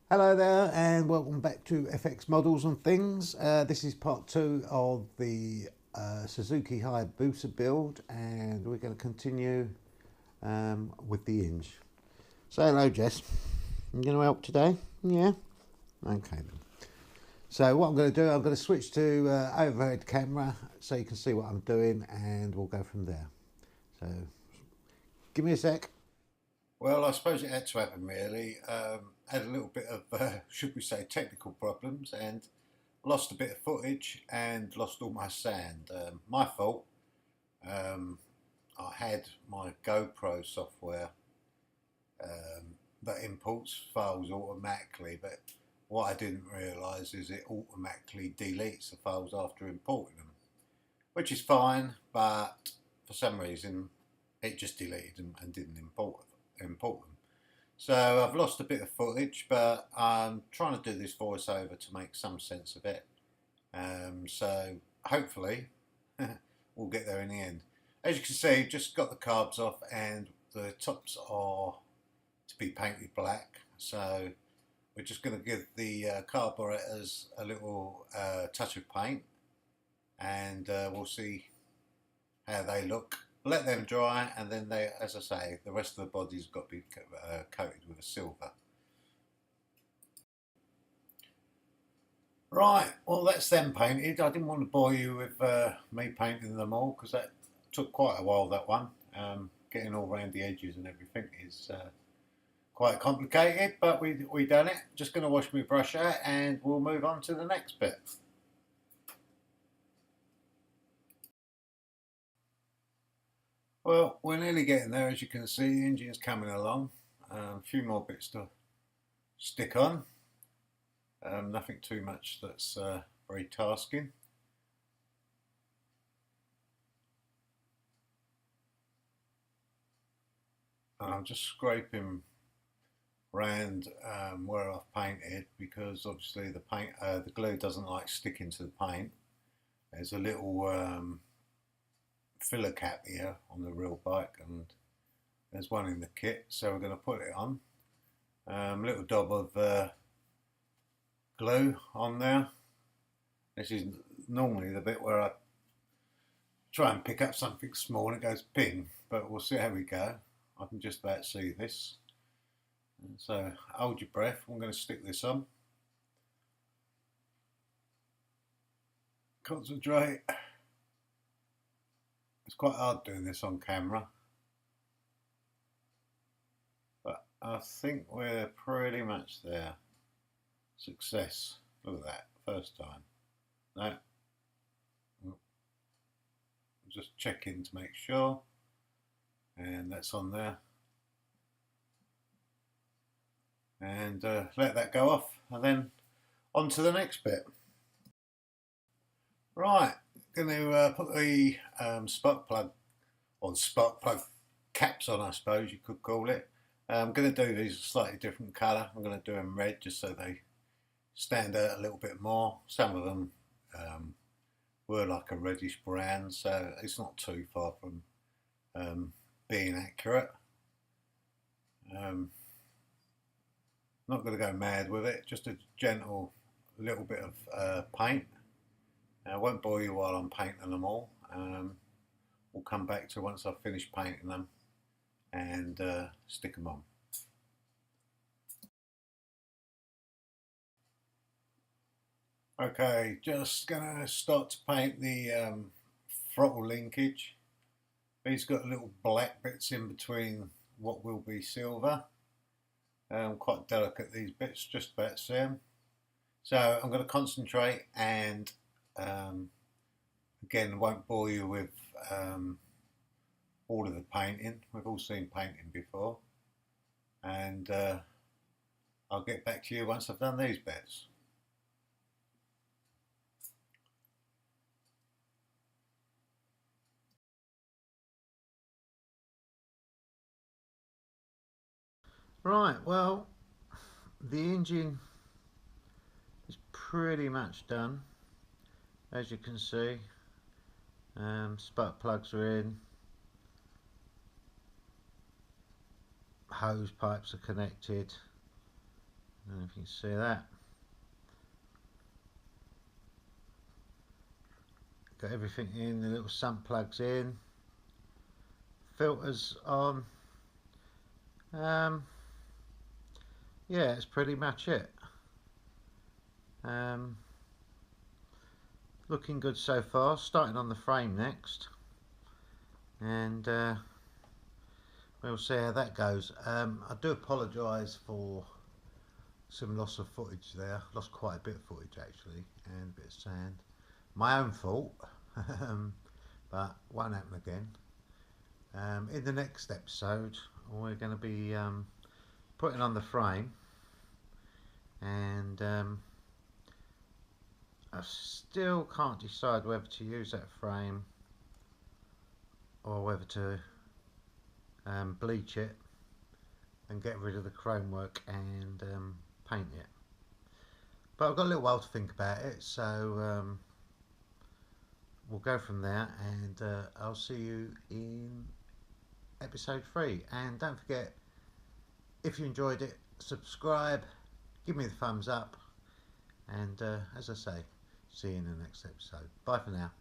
Hello there and welcome back to FX Models and Things. This is part 2 of the Suzuki Hayabusa build, and we're going to continue with the hinge. Say hello, Jess. You going to help today? Yeah? Okay then. So what I'm going to do, I'm going to switch to overhead camera so you can see what I'm doing, and we'll go from there. So give me a sec. Well, I suppose it had to happen really. Had a little bit of, should we say, technical problems and lost a bit of footage and lost all my sand. My fault. I had my GoPro software that imports files automatically, but what I didn't realise is it automatically deletes the files after importing them, which is fine, but for some reason it just deleted them and didn't import them. So I've lost a bit of footage, but I'm trying to do this voiceover to make some sense of it. So hopefully we'll get there in the end. As you can see, just got the carbs off and the tops are to be painted black. So we're just going to give the carburetors a little touch of paint, and we'll see how they look. Let them dry, and then they, as I say, the rest of the body's got to be coated with a silver. Right, well that's them painted. I didn't want to bore you with me painting them all because that took quite a while, that one. Getting all around the edges and everything is quite complicated, but we done it. Just going to wash my brush out and we'll move on to the next bit. Well, we're nearly getting there. As you can see, the engine's coming along. A few more bits to stick on. Nothing too much that's very tasking. And I'm just scraping around where I've painted, because obviously the glue doesn't like sticking to the paint. There's a little filler cap here on the real bike, and there's one in the kit, so we're going to put it on. A little dab of glue on there. This is normally the bit where I try and pick up something small and it goes ping, but we'll see how we go. I can just about see this. So hold your breath, I'm going to stick this on. Concentrate. It's quite hard doing this on camera, but I think we're pretty much there. Success. Look at that, first time. No. Just checking to make sure. And that's on there. And let that go off, and then on to the next bit. Right, going to put the spark plug, or spark plug caps on, I suppose you could call it. I'm going to do these a slightly different colour. I'm going to do them red just so they stand out a little bit more. Some of them were like a reddish brown, so it's not too far from being accurate. Not going to go mad with it, just a gentle little bit of paint. I won't bore you while I'm painting them all. We'll come back to once I've finished painting them and stick them on. Okay, just going to start to paint the throttle linkage. These got little black bits in between what will be silver. Quite delicate, these bits, just about see them. So I'm going to concentrate, and again, won't bore you with all of the painting. We've all seen painting before, and I'll get back to you once I've done these bits. Right, well, the engine is pretty much done, as you can see. Spark plugs are in, hose pipes are connected, I don't know if you can see that. Got everything in, the little sump plugs in, filters on. Yeah, that's pretty much it. Looking good so far. Starting on the frame next, and we'll see how that goes. I do apologise for some loss of footage there. Lost quite a bit of footage actually, and a bit of sand. My own fault, but won't happen again. In the next episode, we're going to be putting on the frame, and I still can't decide whether to use that frame or whether to bleach it and get rid of the chrome work and paint it. But I've got a little while to think about it, so we'll go from there, and I'll see you in episode 3. And don't forget, if you enjoyed it, subscribe, give me the thumbs up, and as I say, see you in the next episode. Bye for now.